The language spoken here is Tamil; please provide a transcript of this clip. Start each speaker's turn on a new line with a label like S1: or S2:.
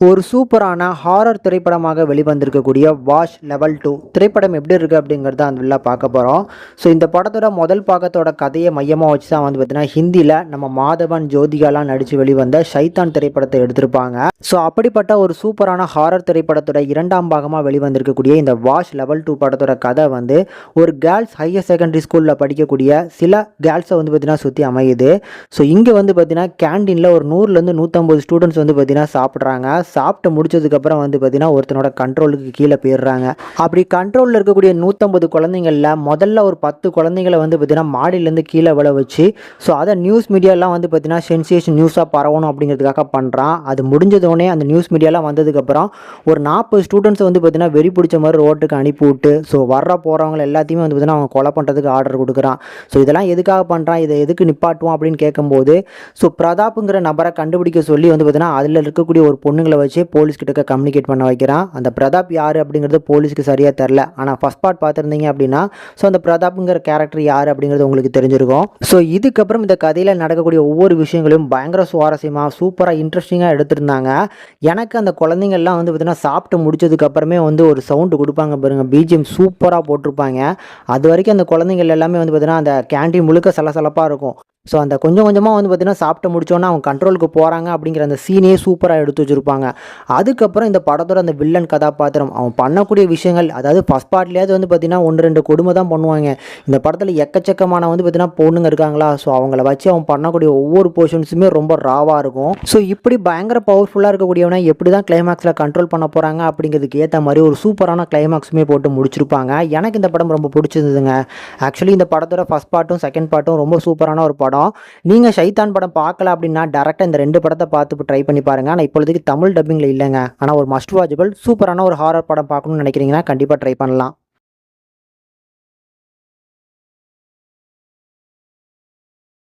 S1: ஒரு சூப்பரான ஹாரர் திரைப்படமாக வெளிவந்திருக்கக்கூடிய வாஷ் லெவல் 2 திரைப்படம் எப்படி இருக்குது அப்படிங்கிறத அந்த உள்ள பார்க்க போகிறோம். ஸோ இந்த படத்தோட முதல் பாகத்தோட கதையை மையமாக வச்சு தான் வந்து பார்த்தீங்கன்னா ஹிந்தியில் நம்ம மாதவன் ஜோதிகாலாம் நடித்து வெளிவந்த ஷைத்தான் திரைப்படத்தை எடுத்திருப்பாங்க. ஸோ அப்படிப்பட்ட ஒரு சூப்பரான ஹாரர் திரைப்படத்தோட இரண்டாம் பாகமாக வெளிவந்திருக்கக்கூடிய இந்த வாஷ் லெவல் 2 படத்தோட கதை வந்து ஒரு கேர்ள்ஸ் ஹையர் செகண்டரி ஸ்கூலில் படிக்கக்கூடிய சில கேர்ள்ஸை வந்து பார்த்தீங்கன்னா சுற்றி அமையுது. ஸோ இங்கே வந்து பார்த்தீங்கன்னா கேண்டீனில் ஒரு 100லேருந்து 150 ஸ்டூடெண்ட்ஸ் வந்து பார்த்தீங்கன்னா சாப்பிட்றாங்க. சாப்பிட்டு முடிச்சதுக்கப்புறம் வந்து பார்த்தீங்கன்னா ஒருத்தனோட கண்ட்ரோலுக்கு கீழே போயிடுறாங்க. அப்படி கண்ட்ரோலில் இருக்கக்கூடிய 150 குழந்தைங்களில் முதல்ல ஒரு 10 குழந்தைங்களை வந்து பார்த்தீங்கன்னா மாடியிலேருந்து கீழே விழ வச்சு ஸோ அதை நியூஸ் மீடியாலாம் வந்து பார்த்தீங்கன்னா சென்சேஷன் நியூஸாக பரவணும் அப்படிங்கிறதுக்காக பண்ணுறான். அது முடிஞ்சதோடனே அந்த நியூஸ் மீடியாலாம் வந்ததுக்கப்புறம் ஒரு 40 ஸ்டூடெண்ட்ஸ் வந்து பார்த்தீங்கன்னா வெறி பிடிச்ச மாதிரி ரோட்டுக்கு அனுப்பிவிட்டு ஸோ வர்ற போகிறவங்க எல்லாத்தையுமே வந்து பார்த்தீங்கன்னா அவங்க கொலை பண்ணுறதுக்கு ஆர்டர் கொடுக்குறான். ஸோ இதெல்லாம் எதுக்காக பண்ணுறான், இதை எதுக்கு நிப்பாட்டுவோம் அப்படின்னு கேட்கும்போது ஸோ பிரதாப்புங்கிற நபரை கண்டுபிடிக்க சொல்லி வந்து பார்த்தீங்கன்னா அதில் இருக்கக்கூடிய ஒரு பொண்ணுங்களை வச்சு போலீஸ்கிட்ட கம்யூனிகேட் பண்ண வைக்கிறான். அந்த பிரதாப் யார் அப்படிங்கிறது போலீஸ்க்கு சரியாக தெரில. ஆனால் ஃபர்ஸ்ட் பார்ட் பார்த்துருந்தீங்க அப்படின்னா ஸோ அந்த பிரதாப்புங்கிற கேரக்டர் யார் அப்படிங்கிறது உங்களுக்கு தெரிஞ்சிருக்கும். ஸோ இதுக்கப்புறம் இந்த கதையில் நடக்கக்கூடிய ஒவ்வொரு விஷயங்களையும் பயங்கர சுவாரஸ்யமாக சூப்பராக இன்ட்ரெஸ்டிங்காக எடுத்திருந்தாங்க. எனக்கு அந்த குழந்தைங்கள்லாம் வந்து பார்த்தீங்கன்னா சாப்பிட்டு முடிச்சதுக்கப்புறமே வந்து ஒரு சவுண்டு கொடுப்பாங்க பாருங்க, பிஜிஎம் சூப்பராக போட்டிருப்பாங்க. அது வரைக்கும் அந்த குழந்தைங்கள் எல்லாமே வந்து பார்த்தீங்கன்னா அந்த கேண்டீன் முழுக்க சலசலப்பாக இருக்கும். ஸோ அந்த கொஞ்சம் கொஞ்சமாக வந்து பார்த்தீங்கன்னா சாப்பிட்டு முடிச்சோன்னா அவங்க கண்ட்ரோலுக்கு போகிறாங்க அப்படிங்கிற அந்த சீனே சூப்பராக எடுத்து வச்சுருப்பாங்க. அதுக்கப்புறம் இந்த படத்தோட அந்த வில்லன் கதாபாத்திரம் அவன் பண்ணக்கூடிய விஷயங்கள், அதாவது ஃபஸ்ட் பார்ட்லேயாவது வந்து பார்த்தீங்கன்னா 1-2 கொடுமை தான் பண்ணுவாங்க. இந்த படத்தில் எக்கச்சக்கமான வந்து பார்த்தீங்கன்னா பொண்ணுங்க இருக்காங்களா, ஸோ அவங்கள வச்சு அவன் பண்ணக்கூடிய ஒவ்வொரு போர்ஷன்ஸுமே ரொம்ப ராவாக இருக்கும். ஸோ இப்படி பயங்கர பவர்ஃபுல்லாக இருக்கக்கூடியவனை எப்படி தான் கிளைமேக்ஸில் கண்ட்ரோல் பண்ண போகிறாங்க அப்படிங்கிறதுக்கு ஏற்ற மாதிரி ஒரு சூப்பரான கிளைமேக்ஸுமே போட்டு முடிச்சிருப்பாங்க. எனக்கு இந்த படம் ரொம்ப பிடிச்சிருந்ததுங்க. ஆக்சுவலி இந்த படத்தோட ஃபஸ்ட் பார்ட்டும் செகண்ட் பார்ட்டும் ரொம்ப சூப்பரான ஒரு படம். நீங்கள் ஷைத்தான் படம் பார்க்கல அப்படின்னா டேரெக்டாக இந்த 2 படத்தை பார்த்து ட்ரை பண்ணி பாருங்கள். ஆனால் இப்பொழுதுக்கு தமிழ் டப்பிங்கில் இல்லைங்க. ஆனால் ஒரு மஸ்ட் வாட்சபிள் சூப்பரான ஒரு ஹாரர் படம் பார்க்கணும்னு நினைக்கிறீங்கன்னா கண்டிப்பாக ட்ரை பண்ணலாம்.